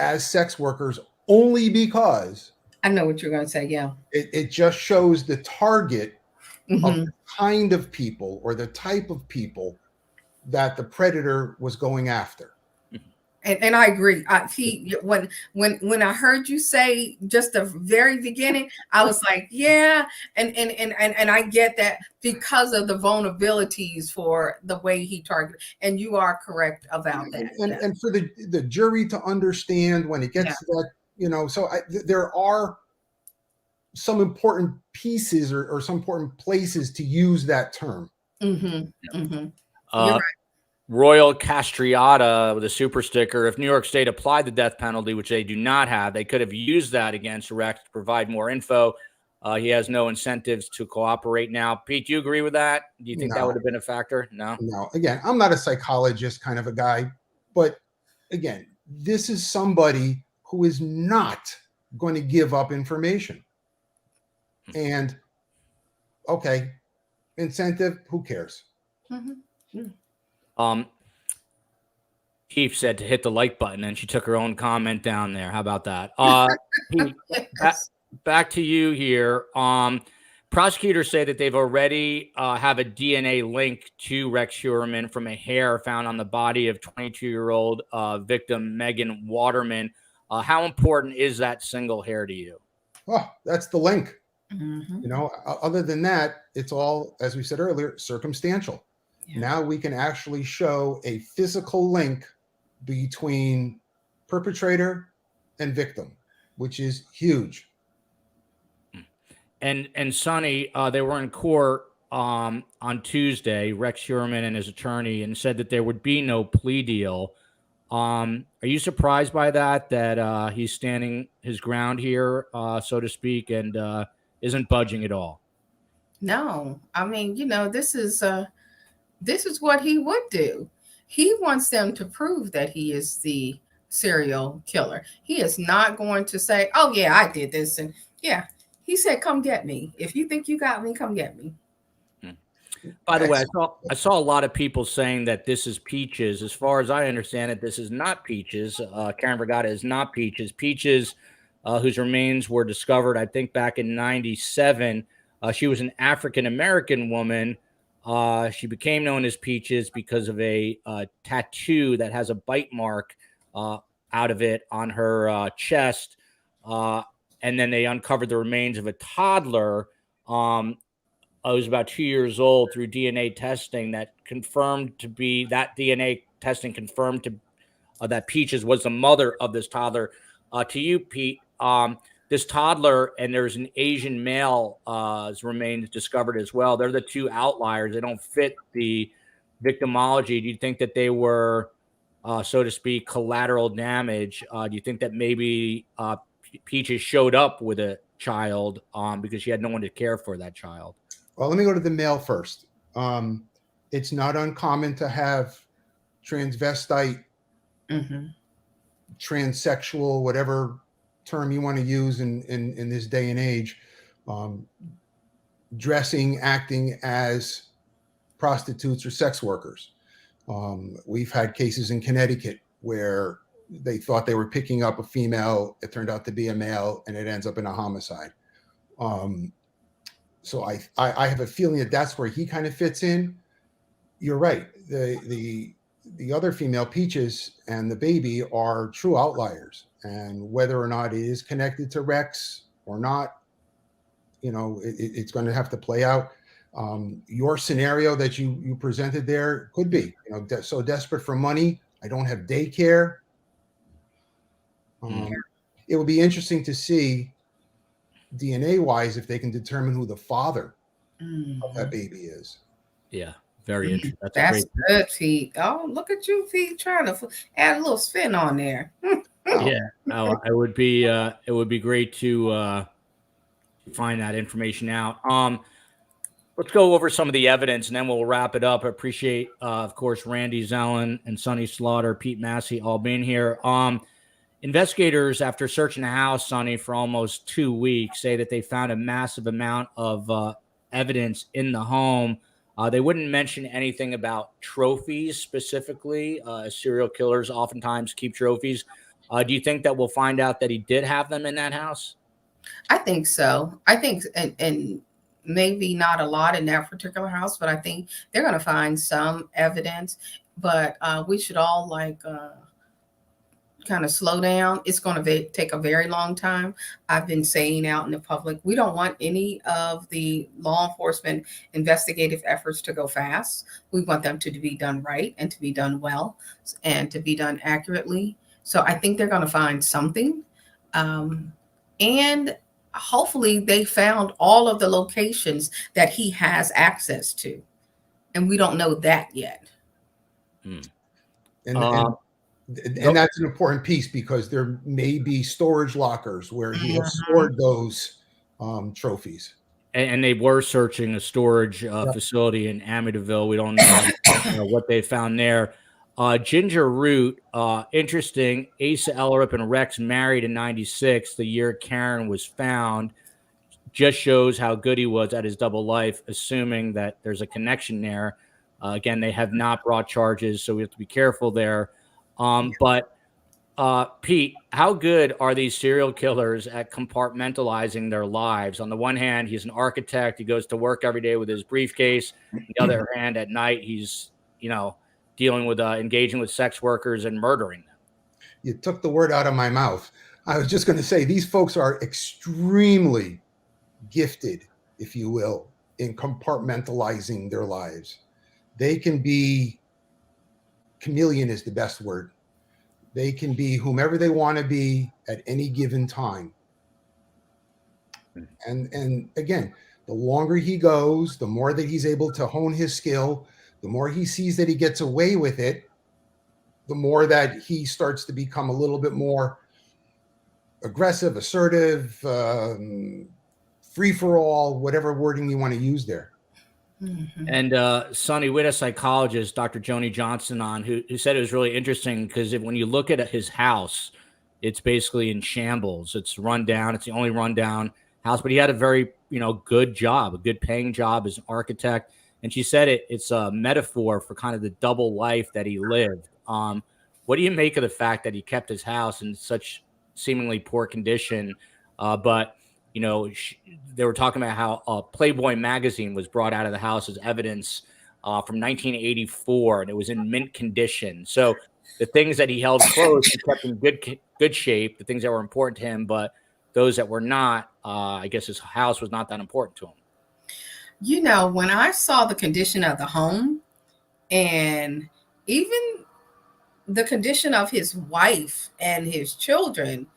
as sex workers only because I know what you're going to say. Yeah. It just shows the target of the kind of people or the type of people that the predator was going after. And I agree. When I heard you say just the very beginning, I was like, yeah, and I get that because of the vulnerabilities for the way he targeted. And you are correct about that. And for the jury to understand when it gets to that, you know, so there are some important pieces or some important places to use that term. Mm-hmm. Mm-hmm. You're right. Royal Castriata with a super sticker. If New York State applied the death penalty, which they do not have, they could have used that against Rex to provide more info. He has no incentives to cooperate now. Pete, do you agree with that? Do you think that would have been a factor? No. Again, I'm not a psychologist kind of a guy, but again, this is somebody who is not going to give up information. And okay, incentive, who cares? Mm-hmm. Chief said to hit the like button, and she took her own comment down there. How about that? Pete, back to you here. Prosecutors say that they've already have a DNA link to Rex Heuermann from a hair found on the body of 22-year-old victim Megan Waterman. How important is that single hair to you? Oh, that's the link. Mm-hmm. You know, other than that, it's all, as we said earlier, circumstantial. Yeah. Now we can actually show a physical link between perpetrator and victim, which is huge. And Sonny, they were in court on Tuesday, Rex Heuermann and his attorney, and said that there would be no plea deal. Are you surprised by that he's standing his ground here, so to speak, and isn't budging at all? No, I mean, you know, this is what he would do. He wants them to prove that he is the serial killer. He is not going to say, oh yeah, I did this. And yeah, he said, come get me. If you think you got me, come get me. By the way, I saw a lot of people saying that this is Peaches. As far as I understand it, this is not Peaches. Karen Vergata is not Peaches. Peaches, whose remains were discovered, I think, back in ~97. She was an African-American woman. She became known as Peaches because of a tattoo that has a bite mark out of it on her chest. And then they uncovered the remains of a toddler who was about 2 years old through DNA testing that confirmed to be that DNA testing confirmed to that Peaches was the mother of this toddler. To you, Pete, this toddler and there's an Asian male remains discovered as well. They're the two outliers. They don't fit the victimology. Do you think that they were, so to speak, collateral damage? Do you think that maybe Peaches showed up with a child because she had no one to care for that child? Well, let me go to the male first. It's not uncommon to have transvestite, transsexual, whatever term you want to use in this day and age, dressing, acting as prostitutes or sex workers. We've had cases in Connecticut where they thought they were picking up a female. It turned out to be a male, and it ends up in a homicide. So I have a feeling that that's where he kind of fits in. You're right. The other female, Peaches, and the baby are true outliers. And whether or not it is connected to Rex or not, you know, it's going to have to play out. Your scenario that you presented there could be, you know, so desperate for money. I don't have daycare. It would be interesting to see DNA wise if they can determine who the father of that baby is. Yeah, very interesting. That's good, Pete. Oh, look at you, Pete, trying to add a little spin on there. Yeah, it would be great to find that information out. Let's go over some of the evidence and then we'll wrap it up. I appreciate, of course, Randy Zelin and Sonny Slaughter, Pete Massey all being here. Investigators, after searching the house, Sonny, for almost 2 weeks, say that they found a massive amount of evidence in the home. They wouldn't mention anything about trophies specifically. Serial killers oftentimes keep trophies. Do you think that we'll find out that he did have them in that house? I think so. I think, and maybe not a lot in that particular house, but I think they're going to find some evidence. But we should all kind of slow down. It's going to take a very long time. I've been saying out in the public, we don't want any of the law enforcement investigative efforts to go fast. We want them to be done right and to be done well and to be done accurately. So I think they're going to find something. And hopefully they found all of the locations that he has access to. And we don't know that yet. And that's an important piece, because there may be storage lockers where he has stored those trophies. And they were searching a storage facility in Amityville. We don't know, what they found there. Ginger Root, interesting. Asa Ellerup and Rex married in '96, the year Karen was found. Just shows how good he was at his double life, assuming that there's a connection there. Again, they have not brought charges, so we have to be careful there. But Pete, how good are these serial killers at compartmentalizing their lives? On the one hand, he's an architect. He goes to work every day with his briefcase. On the other hand, at night, he's, dealing with engaging with sex workers and murdering them. You took the word out of my mouth. I was just going to say, these folks are extremely gifted, if you will, in compartmentalizing their lives. They can be, chameleon is the best word. They can be whomever they want to be at any given time. And again, the longer he goes, the more that he's able to hone his skill, the more he sees that he gets away with it, the more that he starts to become a little bit more aggressive, assertive, free for all, whatever wording you want to use there. And Sonny, we had a psychologist, Dr. Joni Johnson, on who said it was really interesting because when you look at his house, it's basically in shambles. It's run down. It's the only rundown house, but he had a very, good job, a good paying job as an architect. And she said it's a metaphor for kind of the double life that he lived. What do you make of the fact that he kept his house in such seemingly poor condition? But they were talking about how Playboy magazine was brought out of the house as evidence from 1984, and it was in mint condition. So the things that he held close, he kept in good shape, the things that were important to him, but those that were not, I guess his house was not that important to him. When I saw the condition of the home and even the condition of his wife and his children,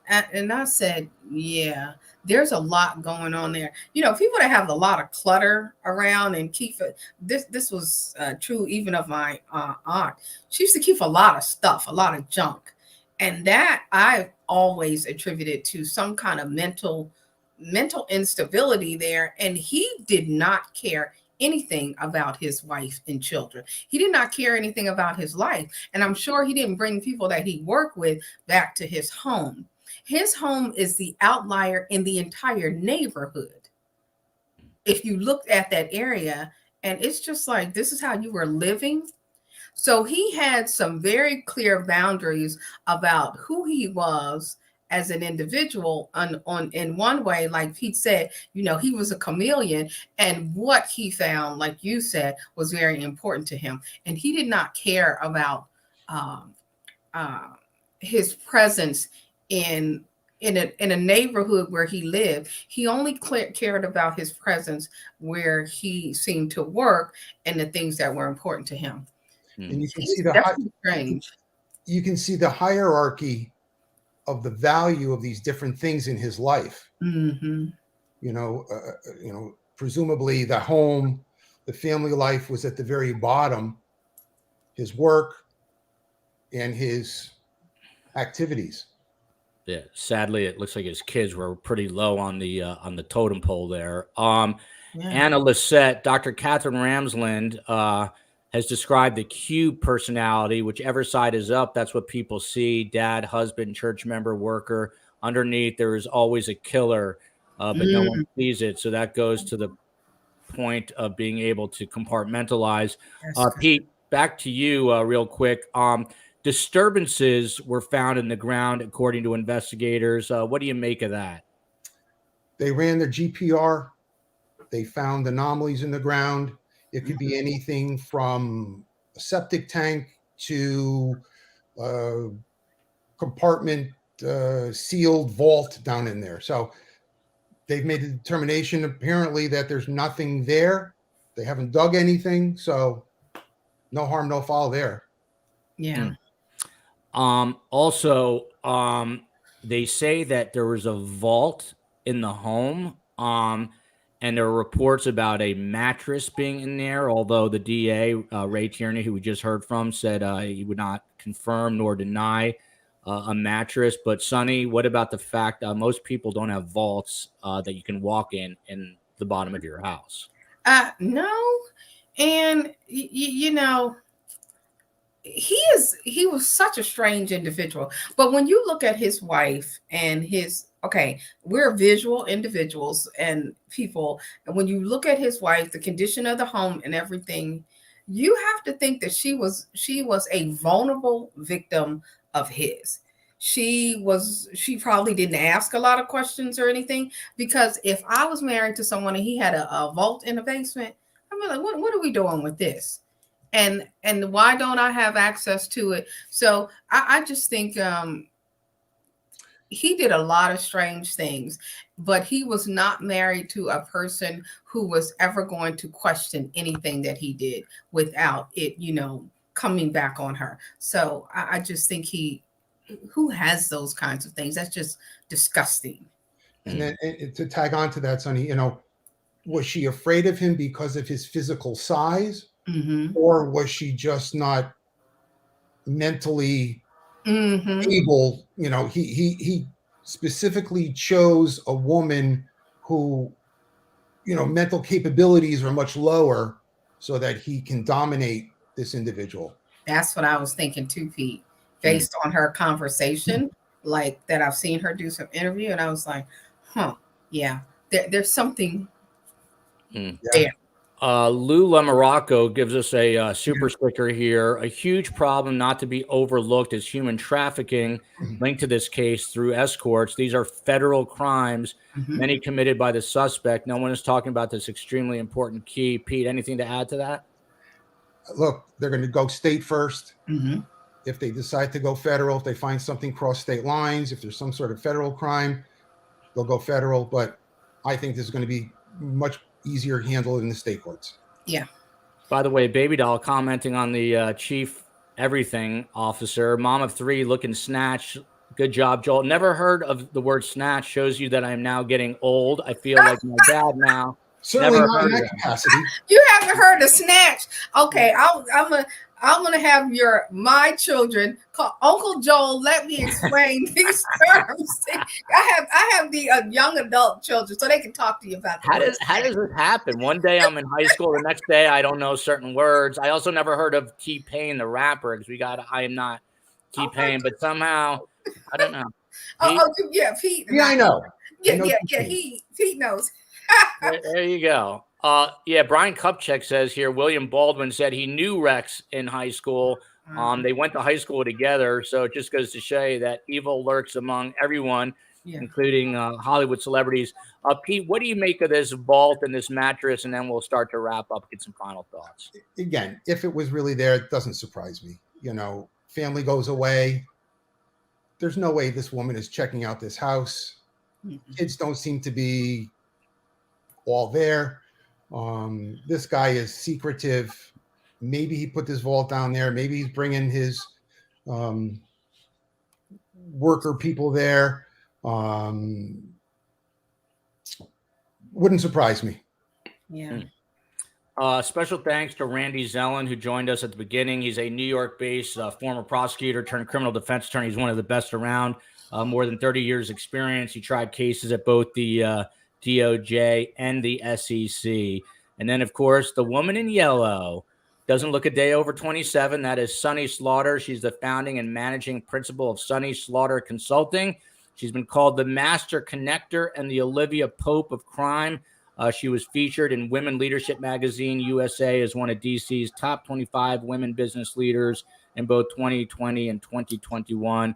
and I said, yeah, there's a lot going on there. People that have a lot of clutter around and keep it. This was true even of my aunt. She used to keep a lot of stuff, a lot of junk. And that I've always attributed to some kind of mental instability there. And he did not care anything about his wife and children. He did not care anything about his life. And I'm sure he didn't bring people that he worked with back to his home. His home is the outlier in the entire neighborhood. If you looked at that area, and it's just like, this is how you were living. So he had some very clear boundaries about who he was as an individual in one way, like Pete said, he was a chameleon, and what he found, like you said, was very important to him. And he did not care about his presence in a neighborhood where he lived. He only cared about his presence where he seemed to work and the things that were important to him. And you can see the hierarchy of the value of these different things in his life. Mm-hmm. Presumably the home, the family life was at the very bottom, his work and his activities. Yeah, sadly, it looks like his kids were pretty low on the totem pole there. Anna Lissette, Dr. Catherine Ramsland has described the cube personality. Whichever side is up, that's what people see: dad, husband, church member, worker. Underneath, there is always a killer, but no one sees it. So that goes to the point of being able to compartmentalize. Pete, back to you real quick. Disturbances were found in the ground, according to investigators. What do you make of that? They ran their GPR. They found anomalies in the ground. It could be anything from a septic tank to compartment, sealed vault down in there. So they've made the determination apparently that there's nothing there. They haven't dug anything, so no harm, no foul there. Yeah. Also, they say that there was a vault in the home, and there are reports about a mattress being in there, although the DA, Ray Tierney, who we just heard from, said he would not confirm nor deny a mattress. But Sonny, what about the fact most people don't have vaults that you can walk in the bottom of your house? No. And, you know, he was such a strange individual. But when you look at his wife and we're visual individuals and people, and when you look at his wife, the condition of the home and everything, you have to think that she was a vulnerable victim of his. She probably didn't ask a lot of questions or anything, because if I was married to someone and he had a vault in the basement, I'd be like, what are we doing with this? And why don't I have access to it? So I just think he did a lot of strange things, but he was not married to a person who was ever going to question anything that he did without it, coming back on her. So I just think who has those kinds of things? That's just disgusting. And then to tag on to that, Sonny, was she afraid of him because of his physical size? Mm-hmm. Or was she just not mentally Mm-hmm. able? He specifically chose a woman who, mental capabilities are much lower so that he can dominate this individual. That's what I was thinking too, Pete, based on her conversation, like that I've seen her do some interview, and I was like, yeah, there's something there. Lou Lamarocco gives us a super sticker here. A huge problem not to be overlooked is human trafficking linked to this case through escorts. These are federal crimes, many committed by the suspect. No one is talking about this extremely important key. Pete, anything to add to that? Look, they're going to go state first. Mm-hmm. If they decide to go federal, if they find something cross state lines, if there's some sort of federal crime, they'll go federal. But I think this is going to be much easier handled in the state courts. Yeah. By the way, Baby Doll commenting on the chief everything officer, mom of three looking snatched. Good job, Joel. Never heard of the word snatch. Shows you that I'm now getting old. I feel like my dad now. Certainly not in that capacity. You haven't heard of snatch. Okay, I'm gonna have my children call Uncle Joel. Let me explain these terms. I have the young adult children, so they can talk to you about How does this happen? One day I'm in high school, the next day I don't know certain words. I also never heard of T-Pain, the rapper, because I am not T-Pain, but somehow I don't know. Pete. Yeah, I know. Pete knows. There you go. Brian Kupchak says here, William Baldwin said he knew Rex in high school. They went to high school together. So it just goes to show you that evil lurks among everyone, including Hollywood celebrities. Pete, what do you make of this vault and this mattress? And then we'll start to wrap up, get some final thoughts. Again, if it was really there, it doesn't surprise me. Family goes away. There's no way this woman is checking out this house. Kids don't seem to be all there. This guy is secretive. Maybe he put this vault down there. Maybe he's bringing his worker people there. Wouldn't surprise me. Yeah. Special thanks to Randy Zelin, who joined us at the beginning. He's a New York-based former prosecutor turned criminal defense attorney. He's one of the best around. More than 30 years experience. He tried cases at both the DOJ and the SEC. And then, of course, the woman in yellow doesn't look a day over 27. That is Sunny Slaughter. She's the founding and managing principal of Sunny Slaughter Consulting. She's been called the Master Connector and the Olivia Pope of crime. She was featured in Women Leadership Magazine USA as one of DC's top 25 women business leaders in both 2020 and 2021.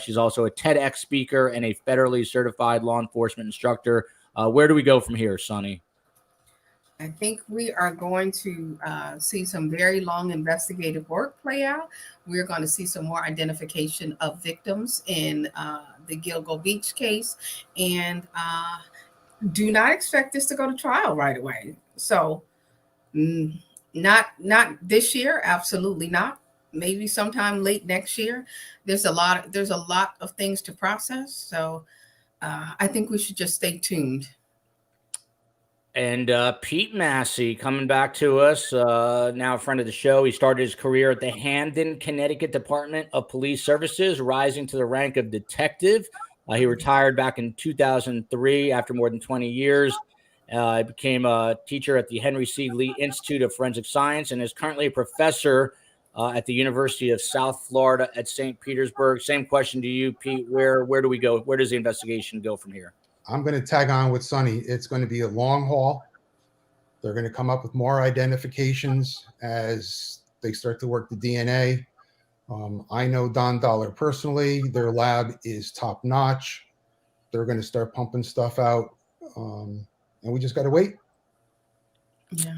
She's also a TEDx speaker and a federally certified law enforcement instructor. Where do we go from here, Sonny? I think we are going to see some very long investigative work play out. We're going to see some more identification of victims in the Gilgo Beach case, and do not expect this to go to trial right away. So, not this year, absolutely not. Maybe sometime late next year. There's a lot of things to process. So, I think we should just stay tuned. And Pete Massey coming back to us, now a friend of the show. He started his career at the Hamden, Connecticut Department of Police Services, rising to the rank of detective. He retired back in 2003 after more than 20 years. He became a teacher at the Henry C. Lee Institute of Forensic Science and is currently a professor at the University of South Florida at St. Petersburg. Same question to you, Pete. Where do we go? Where does the investigation go from here? I'm going to tag on with Sonny. It's going to be a long haul. They're going to come up with more identifications as they start to work the DNA. I know Don Dollar personally. Their lab is top notch. They're going to start pumping stuff out. And we just got to wait. Yeah.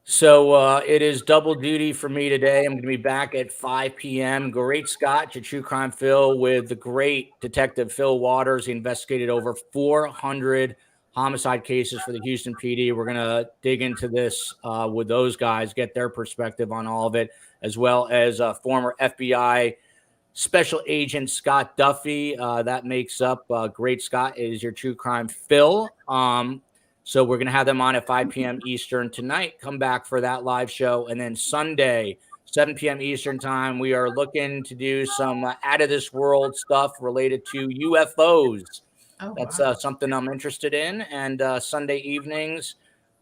So it is double duty for me today. I'm going to be back at 5 p.m. Great Scott, your True Crime Phil, with the great detective Phil Waters. He investigated over 400 homicide cases for the Houston PD. We're going to dig into this with those guys, get their perspective on all of it, as well as former FBI Special Agent Scott Duffy. That makes up Great Scott is your True Crime Phil. So we're going to have them on at 5 p.m. Eastern tonight. Come back for that live show. And then Sunday, 7 p.m. Eastern time, we are looking to do some out of this world stuff related to UFOs. Oh, That's wow. something I'm interested in. And Sunday evenings,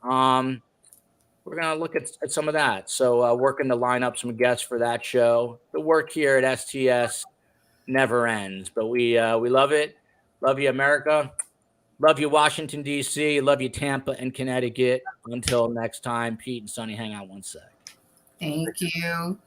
we're going to look at some of that. So working to line up some guests for that show. The work here at STS never ends, but we love it. Love you, America. Love you, Washington, D.C. Love you, Tampa and Connecticut. Until next time, Pete and Sonny, hang out one sec. Thank you.